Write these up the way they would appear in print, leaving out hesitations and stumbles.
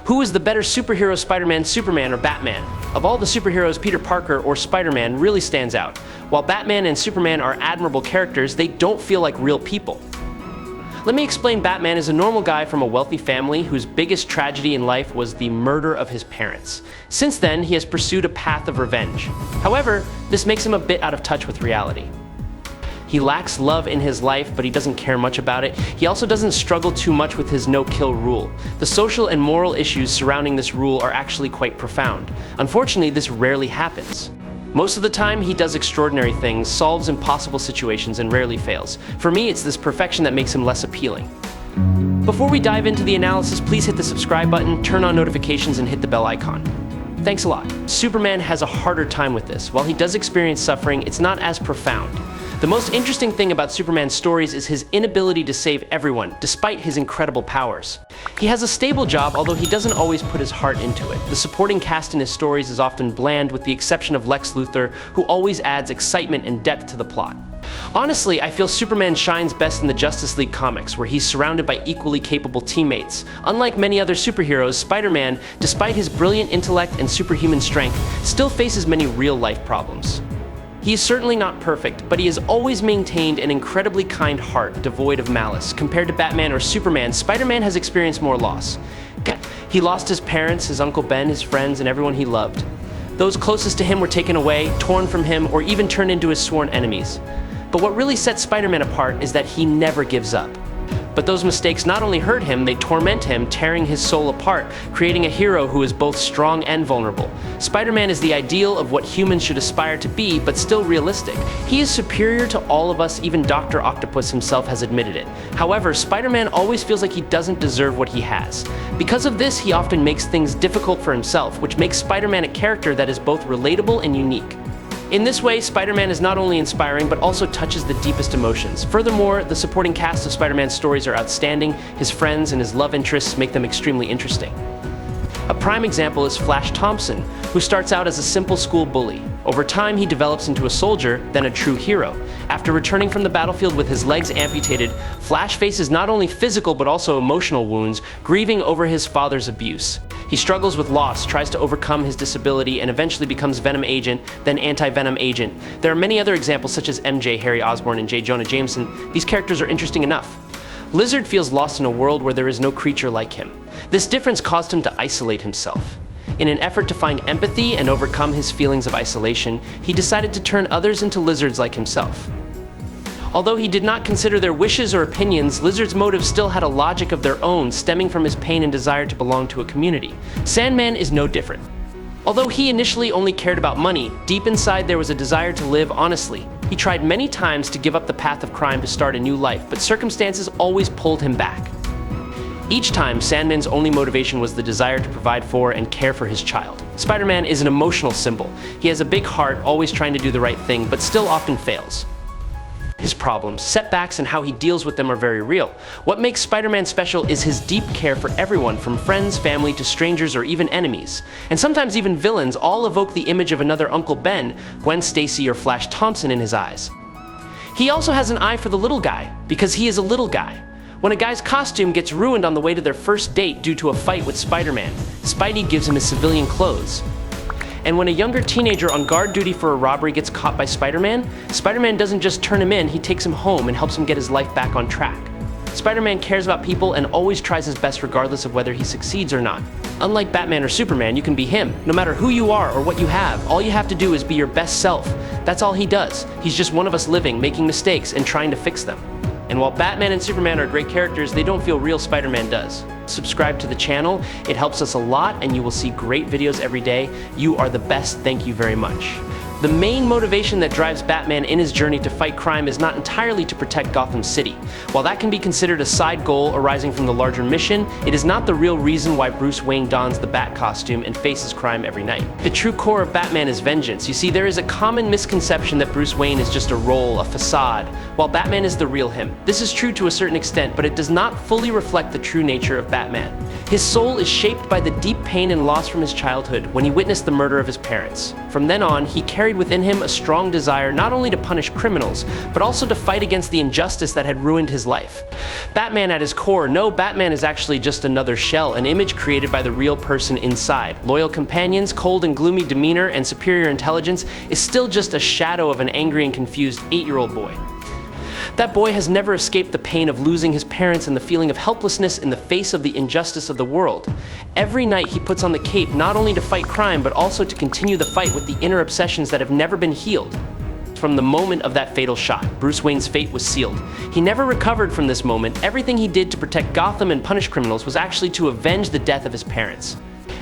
Who is the better superhero, Spider-Man, Superman, or Batman? Of all the superheroes, Peter Parker or Spider-Man really stands out. While Batman and Superman are admirable characters, they don't feel like real people. Let me explain. Batman is a normal guy from a wealthy family whose biggest tragedy in life was the murder of his parents. Since then, he has pursued a path of revenge. However, this makes him a bit out of touch with reality. He lacks love in his life, but he doesn't care much about it. He also doesn't struggle too much with his no-kill rule. The social and moral issues surrounding this rule are actually quite profound. Unfortunately, this rarely happens. Most of the time, he does extraordinary things, solves impossible situations, and rarely fails. For me, it's this perfection that makes him less appealing. Before we dive into the analysis, please hit the subscribe button, turn on notifications, and hit the bell icon. Thanks a lot. Superman has a harder time with this. While he does experience suffering, it's not as profound. The most interesting thing about Superman's stories is his inability to save everyone, despite his incredible powers. He has a stable job, although he doesn't always put his heart into it. The supporting cast in his stories is often bland, with the exception of Lex Luthor, who always adds excitement and depth to the plot. Honestly, I feel Superman shines best in the Justice League comics, where he's surrounded by equally capable teammates. Unlike many other superheroes, Spider-Man, despite his brilliant intellect and superhuman strength, still faces many real-life problems. He is certainly not perfect, but he has always maintained an incredibly kind heart devoid of malice. Compared to Batman or Superman, Spider-Man has experienced more loss. He lost his parents, his Uncle Ben, his friends, and everyone he loved. Those closest to him were taken away, torn from him, or even turned into his sworn enemies. But what really sets Spider-Man apart is that he never gives up. But those mistakes not only hurt him, they torment him, tearing his soul apart, creating a hero who is both strong and vulnerable. Spider-Man is the ideal of what humans should aspire to be, but still realistic. He is superior to all of us, even Dr. Octopus himself has admitted it. However, Spider-Man always feels like he doesn't deserve what he has. Because of this, he often makes things difficult for himself, which makes Spider-Man a character that is both relatable and unique. In this way, Spider-Man is not only inspiring, but also touches the deepest emotions. Furthermore, the supporting cast of Spider-Man's stories are outstanding. His friends and his love interests make them extremely interesting. A prime example is Flash Thompson, who starts out as a simple school bully. Over time, he develops into a soldier, then a true hero. After returning from the battlefield with his legs amputated, Flash faces not only physical but also emotional wounds, grieving over his father's abuse. He struggles with loss, tries to overcome his disability, and eventually becomes Venom Agent, then Anti-Venom Agent. There are many other examples such as MJ, Harry Osborn, and J. Jonah Jameson. These characters are interesting enough. Lizard feels lost in a world where there is no creature like him. This difference caused him to isolate himself. In an effort to find empathy and overcome his feelings of isolation, he decided to turn others into lizards like himself. Although he did not consider their wishes or opinions, Lizard's motives still had a logic of their own, stemming from his pain and desire to belong to a community. Sandman is no different. Although he initially only cared about money, deep inside there was a desire to live honestly. He tried many times to give up the path of crime to start a new life, but circumstances always pulled him back. Each time, Sandman's only motivation was the desire to provide for and care for his child. Spider-Man is an emotional symbol. He has a big heart, always trying to do the right thing, but still often fails. His problems, setbacks, and how he deals with them are very real. What makes Spider-Man special is his deep care for everyone, from friends, family, to strangers, or even enemies. And sometimes even villains all evoke the image of another Uncle Ben, Gwen Stacy, or Flash Thompson in his eyes. He also has an eye for the little guy, because he is a little guy. When a guy's costume gets ruined on the way to their first date due to a fight with Spider-Man, Spidey gives him his civilian clothes. And when a younger teenager on guard duty for a robbery gets caught by Spider-Man, Spider-Man doesn't just turn him in, he takes him home and helps him get his life back on track. Spider-Man cares about people and always tries his best regardless of whether he succeeds or not. Unlike Batman or Superman, you can be him. No matter who you are or what you have, all you have to do is be your best self. That's all he does. He's just one of us living, making mistakes, and trying to fix them. And while Batman and Superman are great characters, they don't feel real. Spider-Man does. Subscribe to the channel, it helps us a lot, and you will see great videos every day. You are the best, thank you very much. The main motivation that drives Batman in his journey to fight crime is not entirely to protect Gotham City. While that can be considered a side goal arising from the larger mission, it is not the real reason why Bruce Wayne dons the Bat costume and faces crime every night. The true core of Batman is vengeance. You see, there is a common misconception that Bruce Wayne is just a role, a facade, while Batman is the real him. This is true to a certain extent, but it does not fully reflect the true nature of Batman. His soul is shaped by the deep pain and loss from his childhood when he witnessed the murder of his parents. From then on, he carried within him a strong desire not only to punish criminals, but also to fight against the injustice that had ruined his life. Batman at his core, no, Batman is actually just another shell, an image created by the real person inside. Loyal companions, cold and gloomy demeanor, and superior intelligence is still just a shadow of an angry and confused 8-year-old boy. That boy has never escaped the pain of losing his parents and the feeling of helplessness in the face of the injustice of the world. Every night he puts on the cape not only to fight crime, but also to continue the fight with the inner obsessions that have never been healed. From the moment of that fatal shot, Bruce Wayne's fate was sealed. He never recovered from this moment. Everything he did to protect Gotham and punish criminals was actually to avenge the death of his parents.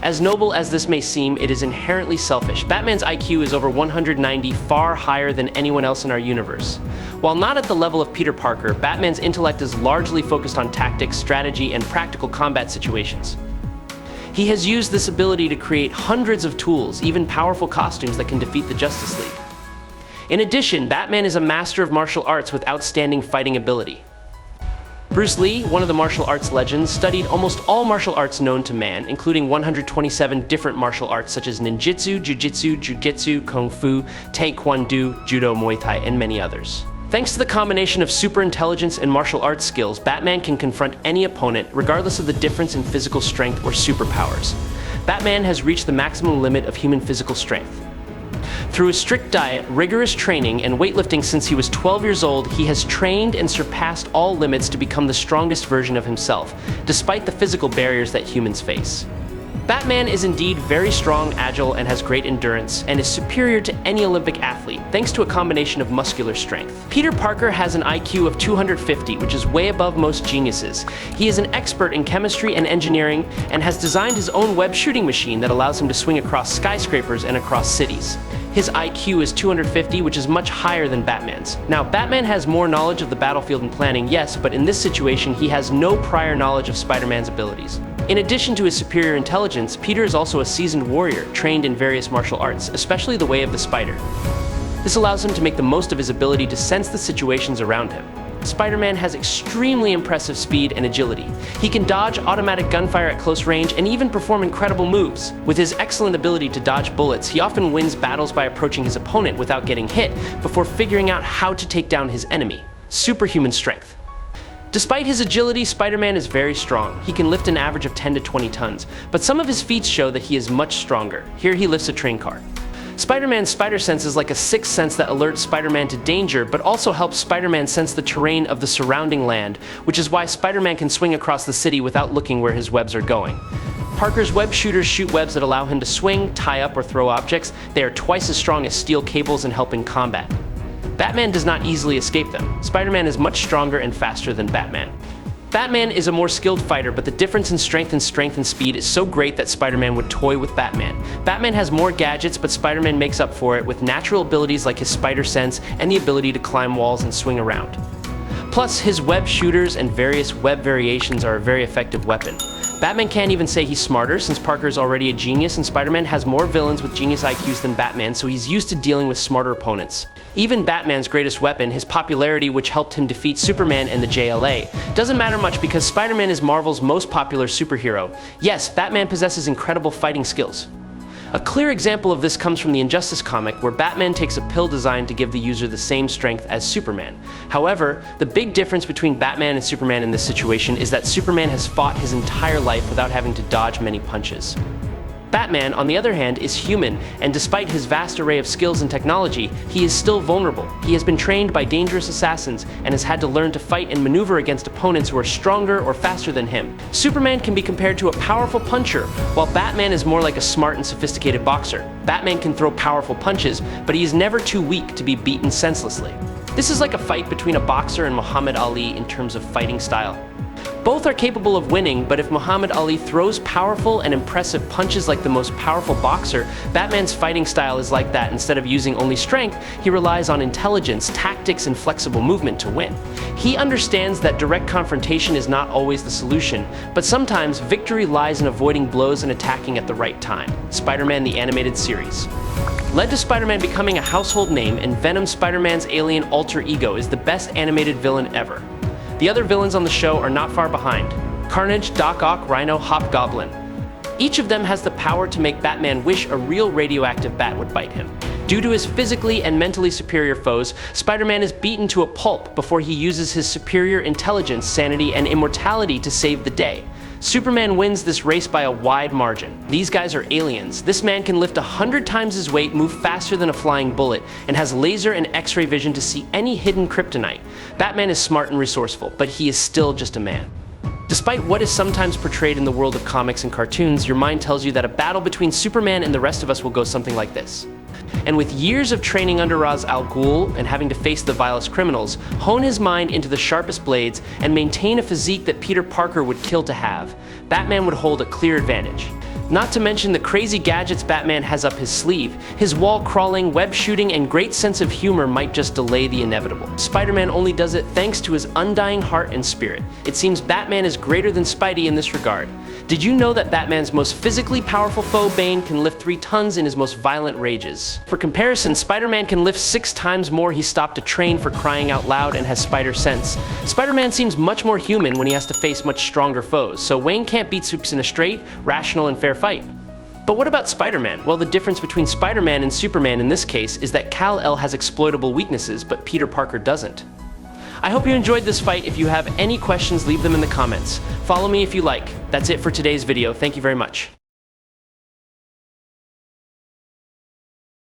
As noble as this may seem, it is inherently selfish. Batman's IQ is over 190, far higher than anyone else in our universe. While not at the level of Peter Parker, Batman's intellect is largely focused on tactics, strategy, and practical combat situations. He has used this ability to create hundreds of tools, even powerful costumes that can defeat the Justice League. In addition, Batman is a master of martial arts with outstanding fighting ability. Bruce Lee, one of the martial arts legends, studied almost all martial arts known to man, including 127 different martial arts such as ninjutsu, jujitsu, kung fu, taekwondo, judo, muay thai, and many others. Thanks to the combination of superintelligence and martial arts skills, Batman can confront any opponent, regardless of the difference in physical strength or superpowers. Batman has reached the maximum limit of human physical strength. Through a strict diet, rigorous training, and weightlifting since he was 12 years old, he has trained and surpassed all limits to become the strongest version of himself, despite the physical barriers that humans face. Batman is indeed very strong, agile, and has great endurance, and is superior to any Olympic athlete, thanks to a combination of muscular strength. Peter Parker has an IQ of 250, which is way above most geniuses. He is an expert in chemistry and engineering, and has designed his own web shooting machine that allows him to swing across skyscrapers and across cities. His IQ is 250, which is much higher than Batman's. Now, Batman has more knowledge of the battlefield and planning, yes, but in this situation, he has no prior knowledge of Spider-Man's abilities. In addition to his superior intelligence, Peter is also a seasoned warrior, trained in various martial arts, especially the way of the spider. This allows him to make the most of his ability to sense the situations around him. Spider-Man has extremely impressive speed and agility. He can dodge automatic gunfire at close range and even perform incredible moves. With his excellent ability to dodge bullets, he often wins battles by approaching his opponent without getting hit, before figuring out how to take down his enemy. Superhuman strength. Despite his agility, Spider-Man is very strong. He can lift an average of 10 to 20 tons, but some of his feats show that he is much stronger. Here he lifts a train car. Spider-Man's spider sense is like a sixth sense that alerts Spider-Man to danger, but also helps Spider-Man sense the terrain of the surrounding land, which is why Spider-Man can swing across the city without looking where his webs are going. Parker's web shooters shoot webs that allow him to swing, tie up, or throw objects. They are twice as strong as steel cables and help in combat. Batman does not easily escape them. Spider-Man is much stronger and faster than Batman. Batman is a more skilled fighter, but the difference in strength and speed is so great that Spider-Man would toy with Batman. Batman has more gadgets, but Spider-Man makes up for it with natural abilities like his spider sense and the ability to climb walls and swing around. Plus, his web shooters and various web variations are a very effective weapon. Batman can't even say he's smarter, since Parker is already a genius and Spider-Man has more villains with genius IQs than Batman, so he's used to dealing with smarter opponents. Even Batman's greatest weapon, his popularity which helped him defeat Superman and the JLA, doesn't matter much because Spider-Man is Marvel's most popular superhero. Yes, Batman possesses incredible fighting skills. A clear example of this comes from the Injustice comic, where Batman takes a pill designed to give the user the same strength as Superman. However, the big difference between Batman and Superman in this situation is that Superman has fought his entire life without having to dodge many punches. Batman, on the other hand, is human, and despite his vast array of skills and technology, he is still vulnerable. He has been trained by dangerous assassins and has had to learn to fight and maneuver against opponents who are stronger or faster than him. Superman can be compared to a powerful puncher, while Batman is more like a smart and sophisticated boxer. Batman can throw powerful punches, but he is never too weak to be beaten senselessly. This is like a fight between a boxer and Muhammad Ali in terms of fighting style. Both are capable of winning, but if Muhammad Ali throws powerful and impressive punches like the most powerful boxer, Batman's fighting style is like that. Instead of using only strength, he relies on intelligence, tactics, and flexible movement to win. He understands that direct confrontation is not always the solution, but sometimes victory lies in avoiding blows and attacking at the right time. Spider-Man the Animated Series led to Spider-Man becoming a household name, and Venom, Spider-Man's alien alter ego, is the best animated villain ever. The other villains on the show are not far behind. Carnage, Doc Ock, Rhino, Hobgoblin. Each of them has the power to make Batman wish a real radioactive bat would bite him. Due to his physically and mentally superior foes, Spider-Man is beaten to a pulp before he uses his superior intelligence, sanity, and immortality to save the day. Superman wins this race by a wide margin. These guys are aliens. This man can lift 100 times his weight, move faster than a flying bullet, and has laser and X-ray vision to see any hidden kryptonite. Batman is smart and resourceful, but he is still just a man. Despite what is sometimes portrayed in the world of comics and cartoons, your mind tells you that a battle between Superman and the rest of us will go something like this. And with years of training under Ra's al Ghul and having to face the vilest criminals, hone his mind into the sharpest blades, and maintain a physique that Peter Parker would kill to have, Batman would hold a clear advantage. Not to mention the crazy gadgets Batman has up his sleeve. His wall crawling, web shooting, and great sense of humor might just delay the inevitable. Spider-Man only does it thanks to his undying heart and spirit. It seems Batman is greater than Spidey in this regard. Did you know that Batman's most physically powerful foe, Bane, can lift 3 tons in his most violent rages? For comparison, Spider-Man can lift 6 times more. He stopped to train, for crying out loud, and has spider sense. Spider-Man seems much more human when he has to face much stronger foes, so Wayne can't beat Supes in a straight, rational, and fair fight. But what about Spider-Man? Well, the difference between Spider-Man and Superman in this case is that Kal-El has exploitable weaknesses, but Peter Parker doesn't. I hope you enjoyed this fight. If you have any questions, leave them in the comments. Follow me if you like. That's it for today's video. Thank you very much.